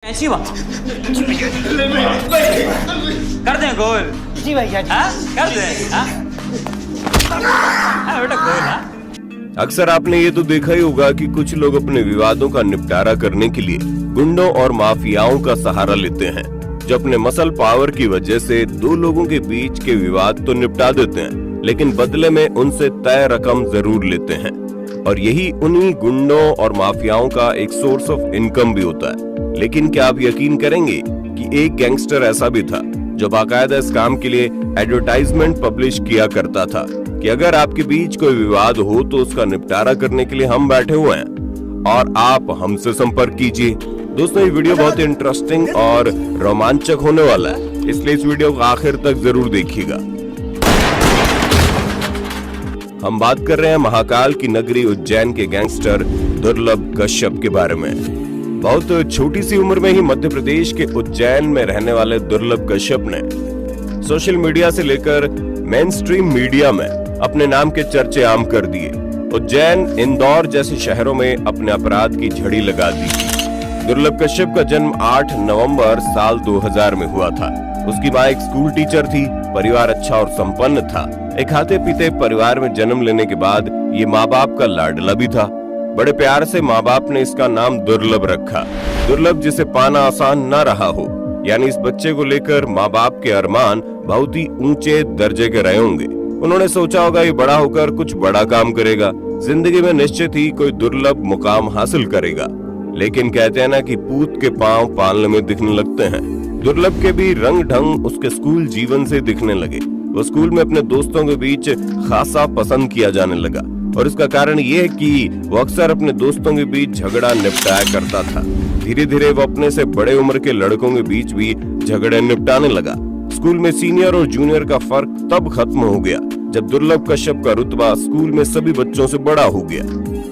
ऐसी बात कर दें गोल। जी भैया जी। कर दें। बेटा गोल। अक्सर आपने ये तो देखा ही होगा कि कुछ लोग अपने विवादों का निपटारा करने के लिए गुंडों और माफियाओं का सहारा लेते हैं, जो अपने मसल पावर की वजह से दो लोगों के बीच के विवाद तो निपटा देते हैं, लेकिन बदले में उनसे तय रकम जरूर लेते हैं। और यही उन्हीं गुंडों और माफियाओं का एक सोर्स ऑफ इनकम भी होता है। लेकिन क्या आप यकीन करेंगे कि एक गैंगस्टर ऐसा भी था जो बाकायदा इस काम के लिए एडवर्टाइजमेंट पब्लिश किया करता था कि अगर आपके बीच कोई विवाद हो तो उसका निपटारा करने के लिए हम बैठे हुए हैं और आप हमसे संपर्क कीजिए। दोस्तों, ये वीडियो बहुत इंटरेस्टिंग और रोमांचक होने वाला है, इसलिए इस वीडियो को आखिर तक जरूर देखिएगा। हम बात कर रहे हैं महाकाल की नगरी उज्जैन के गैंगस्टर दुर्लभ कश्यप के बारे में। बहुत छोटी सी उम्र में ही मध्य प्रदेश के उज्जैन में रहने वाले दुर्लभ कश्यप ने सोशल मीडिया से लेकर मेन स्ट्रीम मीडिया में अपने नाम के चर्चे आम कर दिए। उज्जैन, इंदौर जैसे शहरों में अपने अपराध की झड़ी लगा दी। दुर्लभ कश्यप का जन्म 8 नवंबर साल 2000 में हुआ था। उसकी मां एक स्कूल टीचर थी। परिवार अच्छा और संपन्न था। एक खाते पीते परिवार में जन्म लेने के बाद ये माँ बाप का लाडला भी था। बड़े प्यार से माँ बाप ने इसका नाम दुर्लभ रखा। दुर्लभ जिसे पाना आसान न रहा हो, यानी इस बच्चे को लेकर माँ बाप के अरमान बहुत ही ऊंचे दर्जे के रहे होंगे। उन्होंने सोचा होगा ये बड़ा होकर कुछ बड़ा काम करेगा, जिंदगी में निश्चित ही कोई दुर्लभ मुकाम हासिल करेगा। लेकिन कहते हैं ना कि पूत के पांव पालने में दिखने लगते हैं। दुर्लभ के भी रंग ढंग उसके स्कूल जीवन से दिखने लगे। वो स्कूल में अपने दोस्तों के बीच खासा पसंद किया जाने लगा और इसका कारण ये है कि वो अक्सर अपने दोस्तों के बीच झगड़ा निपटाया करता था। धीरे धीरे वो अपने से बड़े उम्र के लड़कों के बीच भी झगड़े निपटाने लगा। स्कूल में सीनियर और जूनियर का फर्क तब खत्म हो गया जब दुर्लभ कश्यप का रुतबा स्कूल में सभी बच्चों से बड़ा हो गया।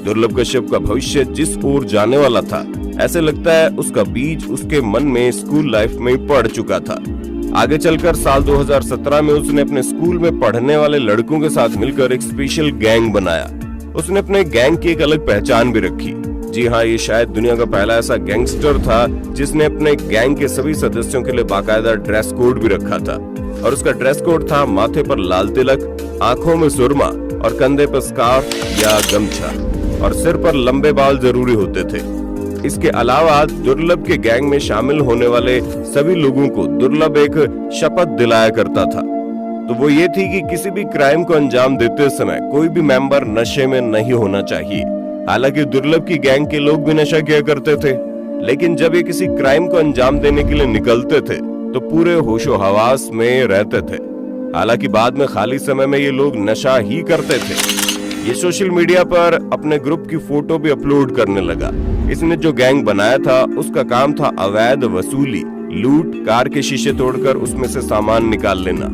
दुर्लभ कश्यप का भविष्य जिस ओर जाने वाला था, ऐसे लगता है उसका बीज उसके मन में स्कूल लाइफ में ही पड़ चुका था। आगे चलकर साल 2017 में उसने अपने स्कूल में पढ़ने वाले लड़कों के साथ मिलकर एक स्पेशल गैंग बनाया। उसने अपने गैंग की एक अलग पहचान भी रखी। जी हाँ, ये शायद दुनिया का पहला ऐसा गैंगस्टर था जिसने अपने गैंग के सभी सदस्यों के लिए बाकायदा ड्रेस कोड भी रखा था। और उसका ड्रेस कोड था माथे पर लाल तिलक, आंखों में सुरमा और कंधे पर स्कार्फ या गमछा, और सिर पर लंबे बाल जरूरी होते थे। इसके अलावा दुर्लभ के गैंग में शामिल होने वाले सभी लोगों को दुर्लभ एक शपथ दिलाया करता था। तो वो ये थी कि किसी भी क्राइम को अंजाम देते समय कोई भी मेंबर नशे में नहीं होना चाहिए। हालांकि दुर्लभ की गैंग के लोग भी नशा किया करते थे, लेकिन जब ये किसी क्राइम को अंजाम देने के लिए निकलते थे तो पूरे होशो हवास में रहते थे। हालांकि बाद में खाली समय में ये लोग नशा ही करते थे। ये सोशल मीडिया पर अपने ग्रुप की फोटो भी अपलोड करने लगा। इसने जो गैंग बनाया था उसका काम था अवैध वसूली, लूट, कार के शीशे तोड़कर उसमें से सामान निकाल लेना।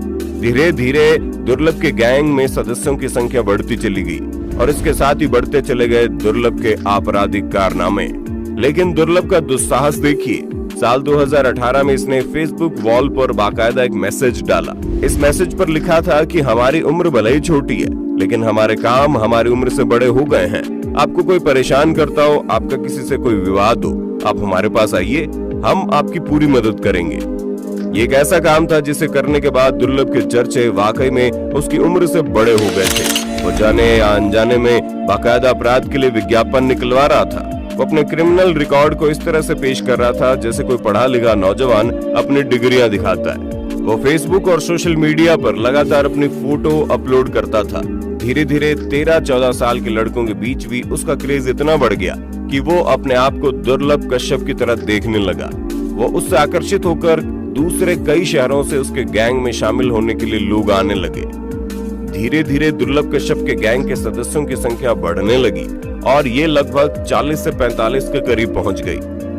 धीरे धीरे दुर्लभ के गैंग में सदस्यों की संख्या बढ़ती चली गई और इसके साथ ही बढ़ते चले गए दुर्लभ के आपराधिक कारनामे। लेकिन दुर्लभ का दुस्साहस देखिए। साल 2018 में इसने फेसबुक वॉल पर बाकायदा एक मैसेज डाला। इस मैसेज पर लिखा था कि हमारी उम्र भले ही छोटी है, लेकिन हमारे काम हमारी उम्र से बड़े हो गए हैं। आपको कोई परेशान करता हो, आपका किसी से कोई विवाद हो, आप हमारे पास आइए, हम आपकी पूरी मदद करेंगे। ये एक ऐसा काम था जिसे करने के बाद दुर्लभ के चर्चे वाकई में उसकी उम्र से बड़े हो गए थे। वो जाने या अनजाने में बाकायदा अपराध के लिए विज्ञापन निकलवा रहा था। वो अपने क्रिमिनल रिकॉर्ड को इस तरह से पेश कर रहा था जैसे कोई पढ़ा लिखा नौजवान अपनी डिग्रियां दिखाता है। वो फेसबुक और सोशल मीडिया पर लगातार अपनी फोटो अपलोड करता था। धीरे धीरे 13-14 साल के लड़कों के बीच भी उसका क्रेज इतना बढ़ गया कि वो अपने आप को दुर्लभ कश्यप की तरह देखने लगा। वो उससे आकर्षित होकर दूसरे कई शहरों से उसके गैंग में शामिल होने के लिए लोग आने लगे। धीरे धीरे दुर्लभ कश्यप के गैंग के सदस्यों की संख्या बढ़ने लगी और ये लगभग 40 से 45 के करीब पहुंच गई।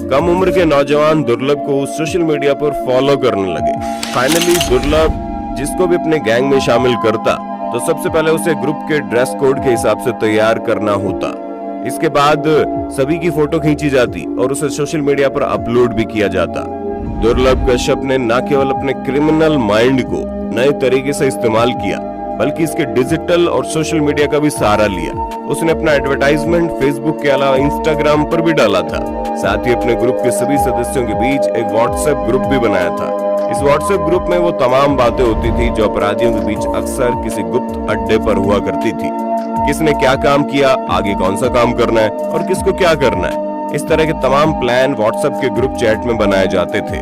कम उम्र के नौजवान दुर्लभ को सोशल मीडिया पर फॉलो करने लगे। फाइनली दुर्लभ जिसको भी अपने गैंग में शामिल करता तो सबसे पहले उसे ग्रुप के ड्रेस कोड के हिसाब से तैयार करना होता। इसके बाद सभी की फोटो खींची जाती और उसे सोशल मीडिया पर अपलोड भी किया जाता। दुर्लभ कश्यप ने न केवल अपने क्रिमिनल माइंड को नए तरीके से इस्तेमाल किया, बल्कि इसके डिजिटल और सोशल मीडिया का भी सहारा लिया। उसने अपना एडवर्टाइजमेंट फेसबुक के अलावा इंस्टाग्राम पर भी डाला था। साथ ही अपने ग्रुप के सभी सदस्यों के बीच एक व्हाट्सएप ग्रुप भी बनाया था। इस व्हाट्सएप ग्रुप में वो तमाम बातें होती थी जो अपराधियों के बीच अक्सर किसी गुप्त अड्डे पर हुआ करती थी। किसने क्या काम किया, आगे कौन सा काम करना है और किसको क्या करना है, इस तरह के तमाम प्लान व्हाट्सएप के ग्रुप चैट में बनाए जाते थे।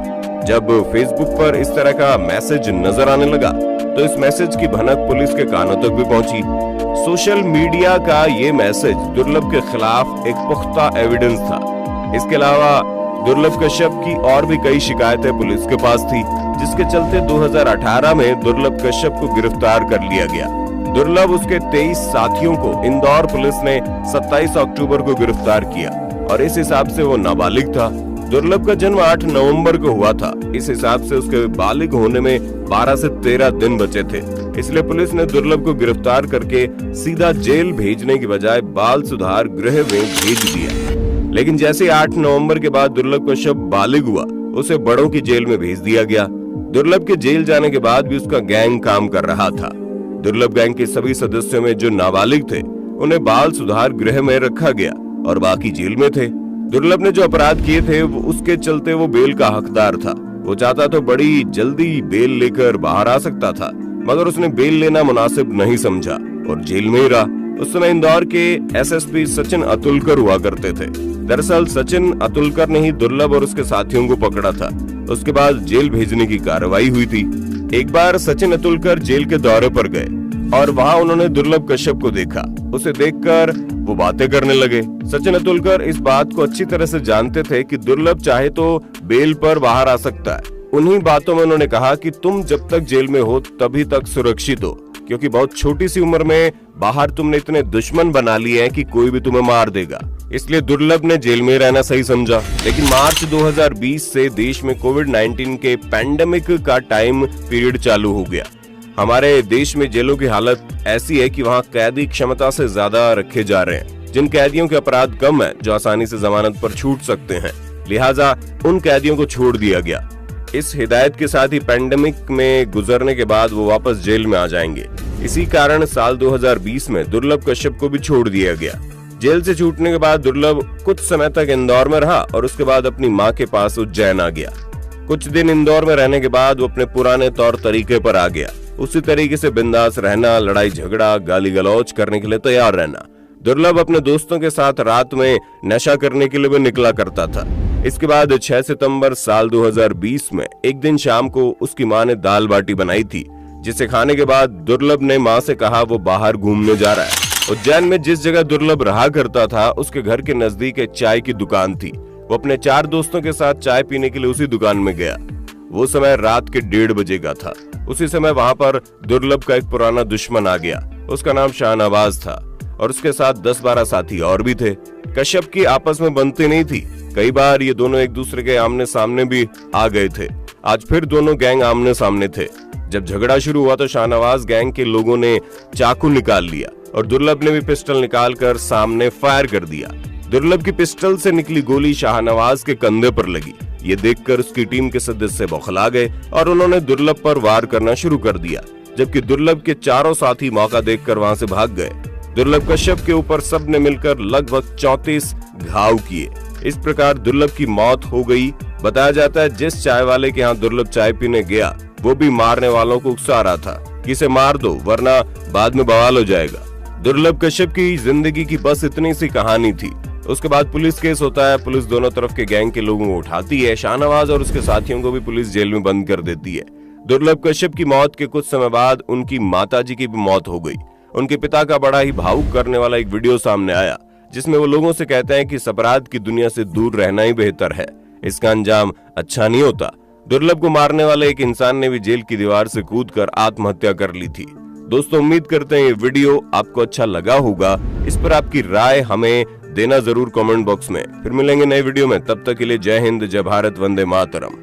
जब फेसबुक पर इस तरह का मैसेज नजर आने लगा तो इस मैसेज की भनक पुलिस के कानों तक भी पहुंची। सोशल मीडिया का ये मैसेज दुर्लभ के खिलाफ एक पुख्ता एविडेंस था। इसके अलावा दुर्लभ कश्यप की और भी कई शिकायतें पुलिस के पास थी, जिसके चलते 2018 में दुर्लभ कश्यप को गिरफ्तार कर लिया गया। दुर्लभ उसके 23 साथियों को इंदौर पुलिस ने 27 अक्टूबर को गिरफ्तार किया और इस हिसाब से वो नाबालिग था। दुर्लभ का जन्म 8 नवंबर को हुआ था। इस हिसाब से उसके बालिग होने में 12 से 13 दिन बचे थे। इसलिए पुलिस ने दुर्लभ को गिरफ्तार करके सीधा जेल भेजने की बजाय बाल सुधार गृह में भेज दिया। लेकिन जैसे 8 नवंबर के बाद दुर्लभ कश्यप बालिग हुआ, उसे बड़ों की जेल में भेज दिया गया। दुर्लभ के जेल जाने के बाद भी उसका गैंग काम कर रहा था। दुर्लभ गैंग के सभी सदस्यों में जो नाबालिग थे उन्हें बाल सुधार गृह में रखा गया और बाकी जेल में थे। दुर्लभ ने जो अपराध किए थे उसके चलते वो बेल का हकदार था। वो चाहता तो बड़ी जल्दी बेल लेकर बाहर आ सकता था, मगर उसने बेल लेना मुनासिब नहीं समझा और जेल में ही रहा। उस समय इंदौर के एसएसपी सचिन अतुलकर हुआ करते थे। दरअसल सचिन अतुलकर ने ही दुर्लभ और उसके साथियों को पकड़ा था। उसके बाद जेल भेजने की कार्रवाई हुई थी। एक बार सचिन अतुलकर जेल के दौरे पर गए और वहां उन्होंने दुर्लभ कश्यप को देखा। उसे देखकर वो बातें करने लगे। सचिन अतुलकर इस बात को अच्छी तरह से जानते थे कि दुर्लभ चाहे तो बेल पर बाहर आ सकता है। उन्हीं बातों में उन्होंने कहा कि तुम जब तक जेल में हो तभी तक सुरक्षित हो, क्योंकि बहुत छोटी सी उम्र में बाहर तुमने इतने दुश्मन बना लिए हैं कि कोई भी तुम्हें मार देगा। इसलिए दुर्लभ ने जेल में रहना सही समझा। लेकिन मार्च 2020 से देश में कोविड-19 के पैंडेमिक का टाइम पीरियड चालू हो गया। हमारे देश में जेलों की हालत ऐसी है कि वहाँ कैदी क्षमता से ज्यादा रखे जा रहे हैं। जिन कैदियों के अपराध कम है, जो आसानी से जमानत पर छूट सकते हैं, लिहाजा उन कैदियों को छोड़ दिया गया। इस हिदायत के साथ ही पैंडेमिक में गुजरने के बाद वो वापस जेल में आ जाएंगे। इसी कारण साल 2020 में दुर्लभ कश्यप को भी छोड़ दिया गया। जेल से छूटने के बाद दुर्लभ कुछ समय तक इंदौर में रहा और उसके बाद अपनी मां के पास उज्जैन आ गया। कुछ दिन इंदौर में रहने के बाद वो अपने पुराने तौर तरीके पर आ गया। उसी तरीके से बिंदास रहना, लड़ाई झगड़ा, गाली गलौज करने के लिए तैयार रहना। दुर्लभ अपने दोस्तों के साथ रात में नशा करने के लिए भी निकला करता था। इसके बाद 6 सितंबर साल 2020 में एक दिन शाम को उसकी मां ने दाल बाटी बनाई थी, जिसे खाने के बाद दुर्लभ ने मां से कहा वो बाहर घूमने जा रहा है। उज्जैन में जिस जगह दुर्लभ रहा करता था उसके घर के नजदीक एक चाय की दुकान थी। वो अपने 4 दोस्तों के साथ चाय पीने के लिए उसी दुकान में गया। वो समय रात के 1:30 बजे का था। उसी समय वहां पर दुर्लभ का एक पुराना दुश्मन आ गया। उसका नाम शाहनवाज था और उसके साथ 10-12 साथी और भी थे। कश्यप की आपस में बनती नहीं थी। कई बार ये दोनों एक दूसरे के आमने सामने भी आ गए थे। आज फिर दोनों गैंग आमने सामने थे। जब झगड़ा शुरू हुआ तो शाहनवाज गैंग के लोगों ने चाकू निकाल लिया और दुर्लभ ने भी पिस्टल निकालकर सामने फायर कर दिया। दुर्लभ की पिस्टल से निकली गोली शाहनवाज के कंधे पर लगी। ये देखकर उसकी टीम के सदस्य बौखला गए और उन्होंने दुर्लभ पर वार करना शुरू कर दिया, जबकि दुर्लभ के चारों साथी मौका देखकर वहां से भाग गए। दुर्लभ कश्यप के ऊपर सबने मिलकर लगभग 34 घाव किए। इस प्रकार दुर्लभ की मौत हो गई। बताया जाता है जिस चाय वाले के यहाँ दुर्लभ चाय पीने गया वो भी मारने वालों को उकसा रहा था कि इसे मार दो वरना बाद में बवाल हो जाएगा। दुर्लभ कश्यप की जिंदगी की बस इतनी सी कहानी थी। उसके बाद पुलिस केस होता है। पुलिस दोनों तरफ के गैंग के लोगों को उठाती है। शाहनवाज और उसके साथियों को भी पुलिस जेल में बंद कर देती है। दुर्लभ कश्यप की मौत के कुछ समय बाद उनकी माताजी की भी मौत हो गई। उनके पिता का बड़ा ही भावुक करने वाला एक वीडियो सामने आया, जिसमें वो लोगों से कहते हैं कि इस अपराध की दुनिया से दूर रहना ही बेहतर है, इसका अंजाम अच्छा नहीं होता। दुर्लभ को मारने वाले एक इंसान ने भी जेल की दीवार से कूदकर आत्महत्या कर ली थी। दोस्तों, उम्मीद करते हैं ये वीडियो आपको अच्छा लगा होगा। इस पर आपकी राय हमें देना जरूर कमेंट बॉक्स में। फिर मिलेंगे नए वीडियो में, तब तक के लिए जय हिंद, जय भारत, वंदे मातरम।